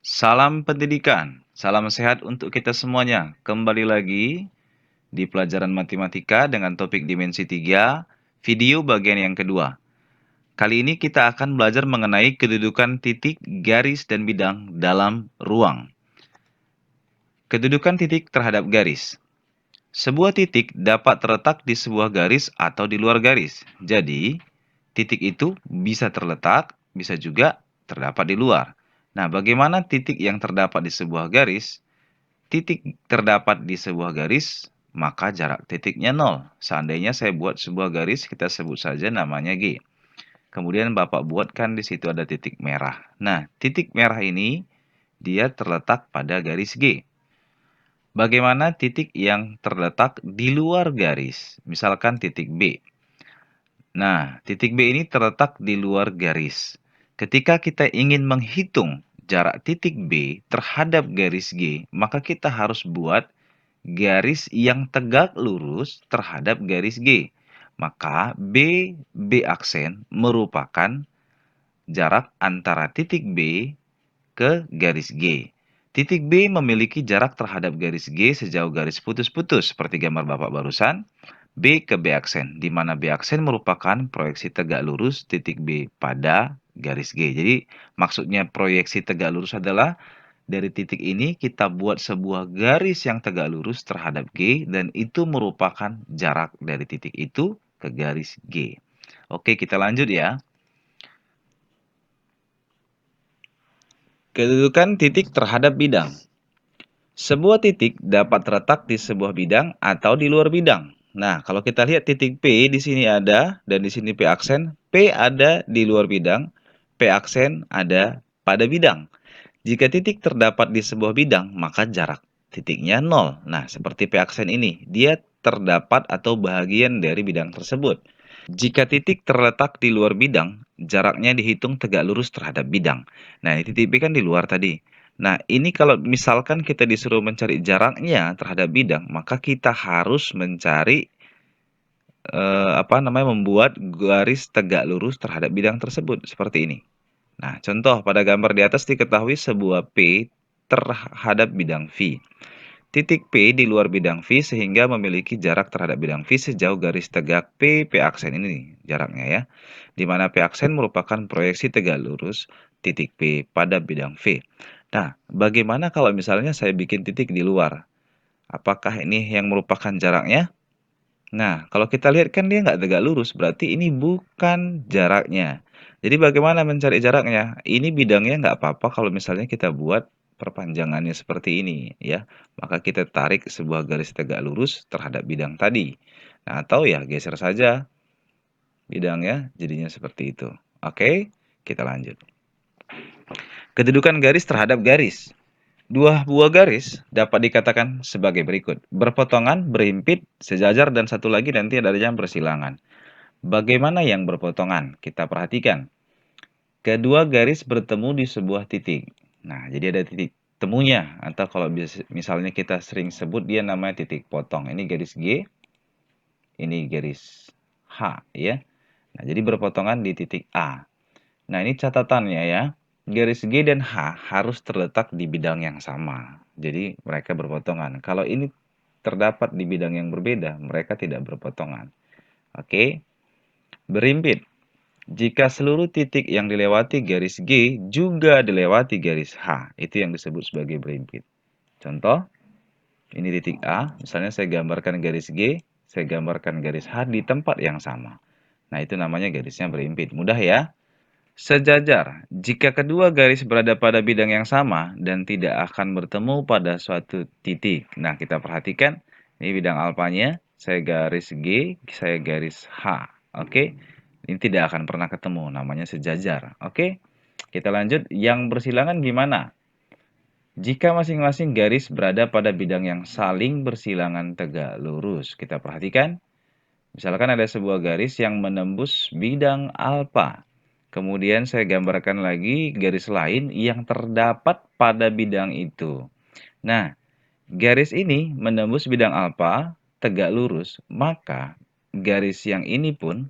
Salam pendidikan, salam sehat untuk kita semuanya. Kembali lagi di pelajaran matematika dengan topik dimensi 3, video bagian yang kedua. Kali ini kita akan belajar mengenai kedudukan titik, garis, dan bidang dalam ruang. Kedudukan titik terhadap garis. Sebuah titik dapat terletak di sebuah garis atau di luar garis. Jadi, titik itu bisa terletak, bisa juga terdapat di luar. Nah, bagaimana titik yang terdapat di sebuah garis? Titik terdapat di sebuah garis, maka jarak titiknya 0. Seandainya saya buat sebuah garis, kita sebut saja namanya G. Kemudian Bapak buatkan di situ ada titik merah. Nah, titik merah ini dia terletak pada garis G. Bagaimana titik yang terletak di luar garis? Misalkan titik B. Nah, titik B ini terletak di luar garis. Ketika kita ingin menghitung jarak titik B terhadap garis G, maka kita harus buat garis yang tegak lurus terhadap garis G. Maka B aksen merupakan jarak antara titik B ke garis G. Titik B memiliki jarak terhadap garis G sejauh garis putus-putus seperti gambar Bapak barusan. B ke B aksen, di mana B aksen merupakan proyeksi tegak lurus titik B pada garis G. Jadi maksudnya proyeksi tegak lurus adalah dari titik ini kita buat sebuah garis yang tegak lurus terhadap G dan itu merupakan jarak dari titik itu ke garis G. Oke, kita lanjut ya. Kedudukan titik terhadap bidang. Sebuah titik dapat terletak di sebuah bidang atau di luar bidang. Nah, kalau kita lihat titik P di sini ada dan di sini P aksen, P ada di luar bidang, P aksen ada pada bidang. Jika titik terdapat di sebuah bidang, maka jarak titiknya 0. Nah, seperti P aksen ini, dia terdapat atau bahagian dari bidang tersebut. Jika titik terletak di luar bidang, jaraknya dihitung tegak lurus terhadap bidang. Nah, ini titik B kan di luar tadi. Nah, ini kalau misalkan kita disuruh mencari jaraknya terhadap bidang, maka kita harus mencari membuat garis tegak lurus terhadap bidang tersebut seperti ini. Nah, contoh pada gambar di atas diketahui sebuah P terhadap bidang V. Titik P di luar bidang V sehingga memiliki jarak terhadap bidang V sejauh garis tegak P aksen ini jaraknya ya. Di mana P aksen merupakan proyeksi tegak lurus titik P pada bidang V. Nah, bagaimana kalau misalnya saya bikin titik di luar? Apakah ini yang merupakan jaraknya? Nah, kalau kita lihat kan dia nggak tegak lurus, berarti ini bukan jaraknya. Jadi bagaimana mencari jaraknya? Ini bidangnya nggak apa-apa kalau misalnya kita buat perpanjangannya seperti ini, ya. Maka kita tarik sebuah garis tegak lurus terhadap bidang tadi. Nah, atau ya geser saja bidangnya, jadinya seperti itu. Oke, kita lanjut. Kedudukan garis terhadap garis. Dua buah garis dapat dikatakan sebagai berikut. Berpotongan, berhimpit, sejajar, dan satu lagi nanti ada yang bersilangan. Bagaimana yang berpotongan? Kita perhatikan. Kedua garis bertemu di sebuah titik. Nah, jadi ada titik temunya. Atau kalau misalnya kita sering sebut dia namanya titik potong. Ini garis G, ini garis H ya. Nah, jadi berpotongan di titik A. Nah, ini catatannya ya. Garis G dan H harus terletak di bidang yang sama. Jadi, mereka berpotongan. Kalau ini terdapat di bidang yang berbeda, mereka tidak berpotongan. Oke. Berimpit. Jika seluruh titik yang dilewati garis G juga dilewati garis H, itu yang disebut sebagai berimpit. Contoh, ini titik A, misalnya saya gambarkan garis G, saya gambarkan garis H di tempat yang sama. Nah, itu namanya garisnya berimpit. Mudah ya? Sejajar, jika kedua garis berada pada bidang yang sama dan tidak akan bertemu pada suatu titik. Nah, kita perhatikan, ini bidang alfanya, saya garis G, saya garis H. Oke, ini tidak akan pernah ketemu, namanya sejajar. Oke, kita lanjut, yang bersilangan gimana? Jika masing-masing garis berada pada bidang yang saling bersilangan tegak lurus, kita perhatikan, misalkan ada sebuah garis yang menembus bidang alfa. Kemudian saya gambarkan lagi garis lain yang terdapat pada bidang itu. Nah, garis ini menembus bidang alfa tegak lurus, maka garis yang ini pun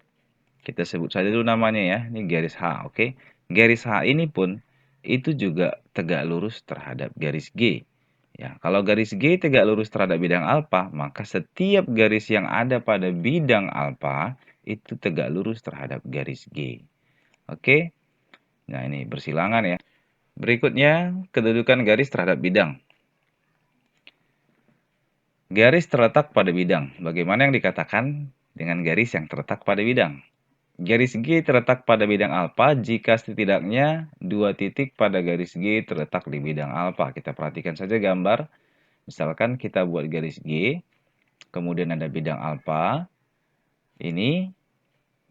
kita sebut saja dulu namanya ya, ini garis H, oke. Garis H ini pun itu juga tegak lurus terhadap garis G. Ya, kalau garis G tegak lurus terhadap bidang alfa, maka setiap garis yang ada pada bidang alfa itu tegak lurus terhadap garis G. Oke? Nah, ini bersilangan ya. Berikutnya, kedudukan garis terhadap bidang. Garis terletak pada bidang. Bagaimana yang dikatakan dengan garis yang terletak pada bidang? Garis G terletak pada bidang alfa jika setidaknya dua titik pada garis G terletak di bidang alfa. Kita perhatikan saja gambar. Misalkan kita buat garis G, kemudian ada bidang alfa. Ini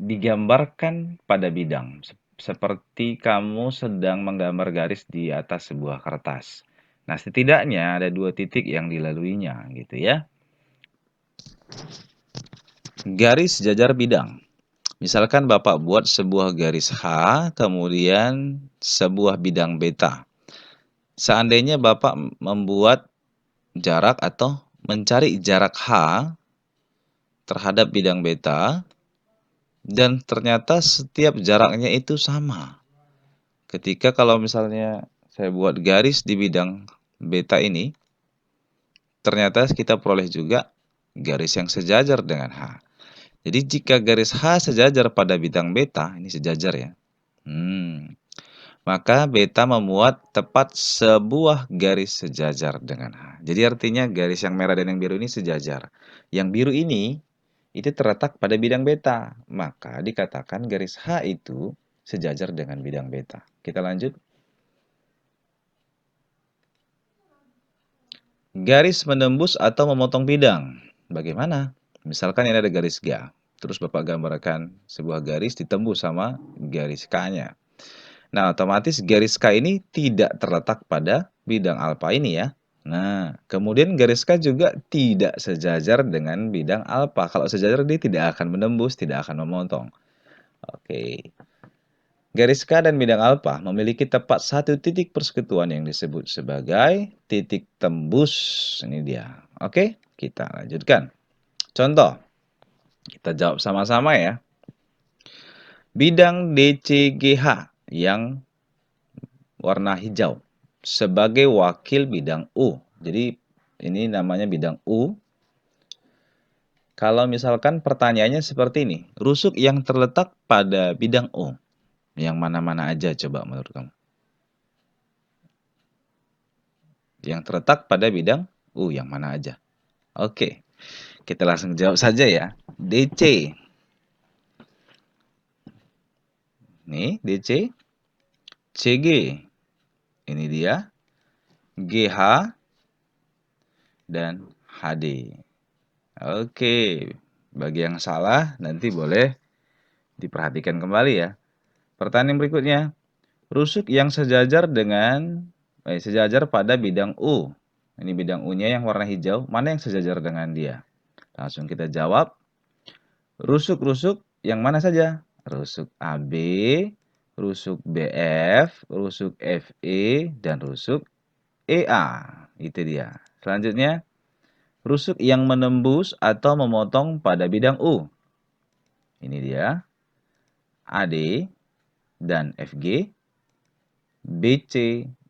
digambarkan pada bidang. Seperti kamu sedang menggambar garis di atas sebuah kertas. Nah, setidaknya ada dua titik yang dilaluinya, gitu ya. Garis jajar bidang. Misalkan Bapak buat sebuah garis H, kemudian sebuah bidang beta. Seandainya Bapak membuat jarak atau mencari jarak H terhadap bidang beta, dan ternyata setiap jaraknya itu sama. Ketika kalau misalnya saya buat garis di bidang beta ini, ternyata kita peroleh juga garis yang sejajar dengan H. Jadi jika garis H sejajar pada bidang beta, ini sejajar ya. Maka beta memuat tepat sebuah garis sejajar dengan H. Jadi artinya garis yang merah dan yang biru ini sejajar. Yang biru ini itu terletak pada bidang beta. Maka dikatakan garis H itu sejajar dengan bidang beta. Kita lanjut. Garis menembus atau memotong bidang. Bagaimana? Misalkan ini ada garis G. Terus Bapak gambarkan sebuah garis ditembus sama garis K-nya. Nah, otomatis garis K ini tidak terletak pada bidang alfa ini ya. Nah, kemudian garis K juga tidak sejajar dengan bidang alfa. Kalau sejajar dia tidak akan menembus, tidak akan memotong. Oke. Garis K dan bidang alfa memiliki tepat satu titik persekutuan yang disebut sebagai titik tembus. Ini dia. Oke, kita lanjutkan. Contoh, kita jawab sama-sama ya. Bidang DCGH yang warna hijau sebagai wakil bidang U. Jadi ini namanya bidang U. Kalau misalkan pertanyaannya seperti ini, rusuk yang terletak pada bidang U, yang mana-mana aja coba menurut kamu? Yang terletak pada bidang U, yang mana aja? Oke, kita langsung jawab saja ya. DC. Nih, DC. CG. Ini dia. GH. Dan HD. Oke, bagi yang salah nanti boleh diperhatikan kembali ya. Pertanyaan berikutnya, rusuk yang sejajar pada bidang U. Ini bidang U-nya yang warna hijau, mana yang sejajar dengan dia? Langsung kita jawab. Rusuk-rusuk yang mana saja? Rusuk AB, rusuk BF, rusuk FE, dan rusuk EA. Itu dia. Selanjutnya, rusuk yang menembus atau memotong pada bidang U. Ini dia. AD dan FG, BC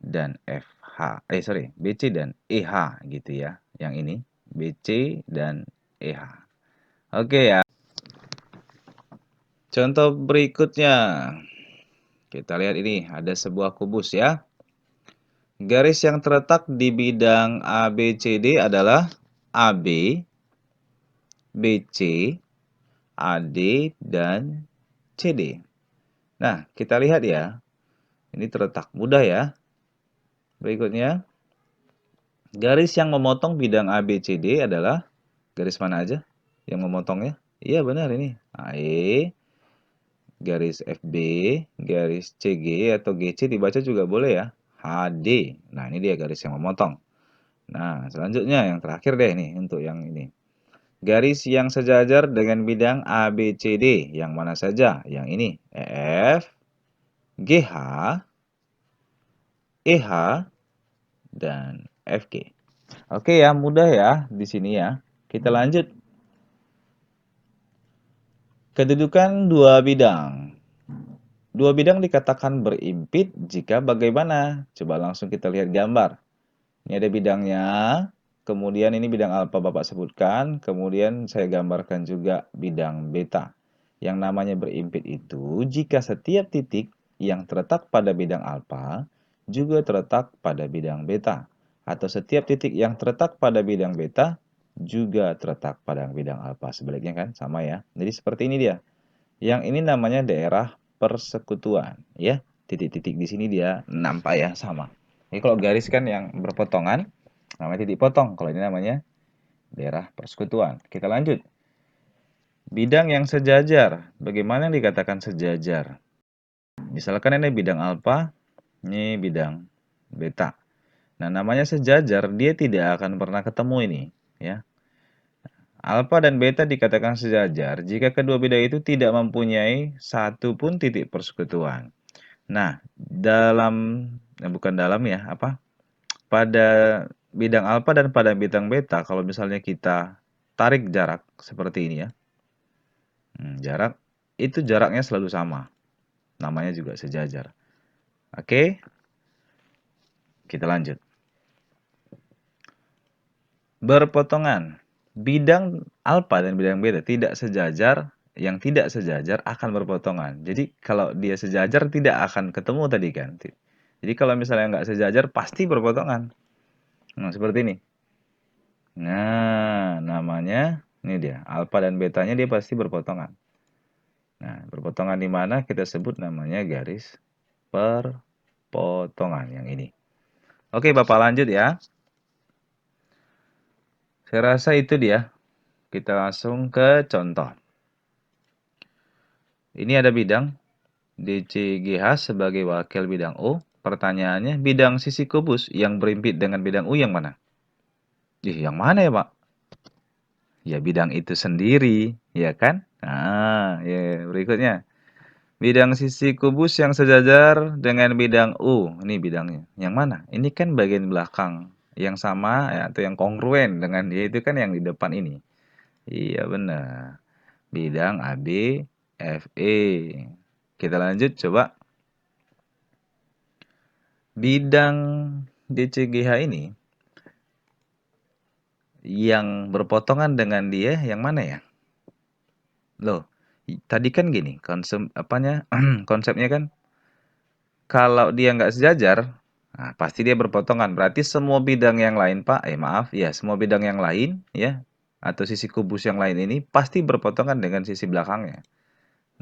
dan FH. BC dan EH gitu ya. Yang ini, BC dan EH. Oke ya. Contoh berikutnya. Kita lihat ini, ada sebuah kubus ya. Garis yang terletak di bidang ABCD adalah AB, BC, AD, dan CD. Nah, kita lihat ya. Ini terletak mudah ya. Berikutnya, garis yang memotong bidang ABCD adalah garis mana aja yang memotongnya? Iya benar ini. AE, garis FB, garis CG atau GC dibaca juga boleh ya. HD. Nah, ini dia garis yang memotong. Nah, selanjutnya yang terakhir deh nih untuk yang ini. Garis yang sejajar dengan bidang ABCD yang mana saja? Yang ini, EF, GH, EH, dan FG. Oke ya, mudah ya di sini ya. Kita lanjut. Kedudukan dua bidang. Dua bidang dikatakan berimpit jika bagaimana? Coba langsung kita lihat gambar. Ini ada bidangnya, kemudian ini bidang alfa Bapak sebutkan, kemudian saya gambarkan juga bidang beta. Yang namanya berimpit itu jika setiap titik yang terletak pada bidang alfa juga terletak pada bidang beta. Atau setiap titik yang terletak pada bidang beta juga terletak pada bidang alfa. Sebaliknya kan, sama ya. Jadi seperti ini dia. Yang ini namanya daerah persekutuan, ya. Titik-titik di sini dia nampak ya sama. Jadi kalau garis kan yang berpotongan namanya titik potong. Kalau ini namanya daerah persekutuan. Kita lanjut. Bidang yang sejajar. Bagaimana yang dikatakan sejajar? Misalkan ini bidang alfa, ini bidang beta. Nah, namanya sejajar, dia tidak akan pernah ketemu ini, ya. Alfa dan beta dikatakan sejajar jika kedua bidang itu tidak mempunyai satu pun titik persekutuan. Nah, bukan dalam ya, pada bidang alfa dan pada bidang beta, kalau misalnya kita tarik jarak seperti ini ya, jarak, itu jaraknya selalu sama. Namanya juga sejajar. Oke, kita lanjut. Berpotongan. Bidang alfa dan bidang beta tidak sejajar, yang tidak sejajar akan berpotongan. Jadi kalau dia sejajar tidak akan ketemu tadi kan. Jadi kalau misalnya nggak sejajar pasti berpotongan. Nah, seperti ini. Nah, namanya ini dia. Alfa dan betanya dia pasti berpotongan. Nah, berpotongan di mana kita sebut namanya garis perpotongan yang ini. Oke, Bapak lanjut ya. Saya rasa itu dia. Kita langsung ke contoh. Ini ada bidang DCGH sebagai wakil bidang O. Pertanyaannya, bidang sisi kubus yang berimpit dengan bidang U yang mana? Yang mana ya, Pak? Ya, bidang itu sendiri, ya kan? Nah, ya, berikutnya. Bidang sisi kubus yang sejajar dengan bidang U. Ini bidangnya. Yang mana? Ini kan bagian belakang. Yang sama ya, atau yang kongruen dengan dia itu kan yang di depan ini. Iya, benar. Bidang AB, FE. Kita lanjut coba. Bidang DCGH ini yang berpotongan dengan dia yang mana ya? Loh, tadi kan gini, konsepnya kan kalau dia nggak sejajar, nah pasti dia berpotongan. Berarti semua bidang yang lain, Pak, maaf, ya semua bidang yang lain, ya, atau sisi kubus yang lain ini pasti berpotongan dengan sisi belakangnya.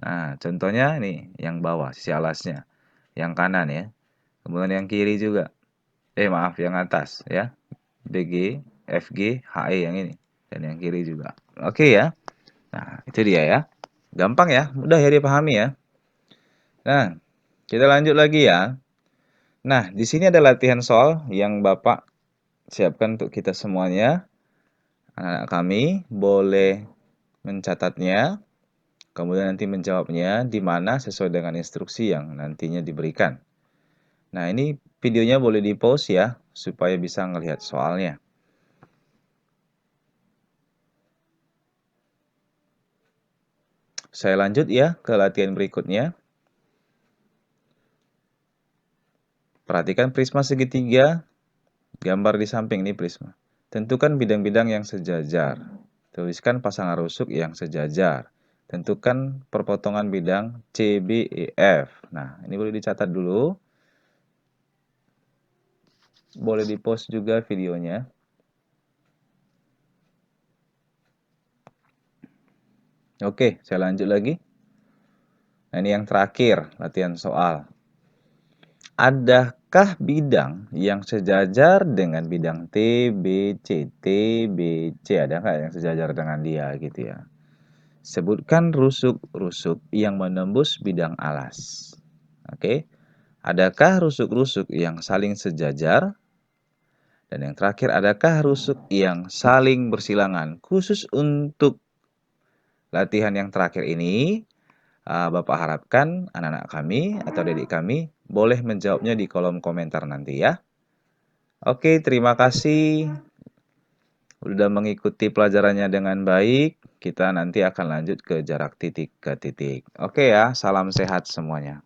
Nah, contohnya nih, yang bawah, sisi alasnya, yang kanan ya. Kemudian yang kiri juga. Maaf, yang atas ya. BG, FG, HE yang ini. Dan yang kiri juga. Oke ya. Nah, itu dia ya. Gampang ya, mudah ya dipahami ya. Nah, kita lanjut lagi ya. Nah, di sini ada latihan soal yang Bapak siapkan untuk kita semuanya. Anak-anak kami boleh mencatatnya, kemudian nanti menjawabnya di mana sesuai dengan instruksi yang nantinya diberikan. Nah, ini videonya boleh di-pause ya, supaya bisa ngelihat soalnya. Saya lanjut ya ke latihan berikutnya. Perhatikan prisma segitiga, gambar di samping ini prisma. Tentukan bidang-bidang yang sejajar. Tuliskan pasangan rusuk yang sejajar. Tentukan perpotongan bidang CBEF. Nah, ini boleh dicatat dulu. Boleh di-pause juga videonya. Oke, saya lanjut lagi. Nah, ini yang terakhir, latihan soal. Adakah bidang yang sejajar dengan bidang TBC? TBC, ada nggak yang sejajar dengan dia gitu ya? Sebutkan rusuk-rusuk yang menembus bidang alas. Oke, adakah rusuk-rusuk yang saling sejajar? Dan yang terakhir, adakah rusuk yang saling bersilangan? Khusus untuk latihan yang terakhir ini, Bapak harapkan anak-anak kami atau adik kami boleh menjawabnya di kolom komentar nanti ya. Oke, terima kasih sudah mengikuti pelajarannya dengan baik. Kita nanti akan lanjut ke jarak titik ke titik. Oke ya, salam sehat semuanya.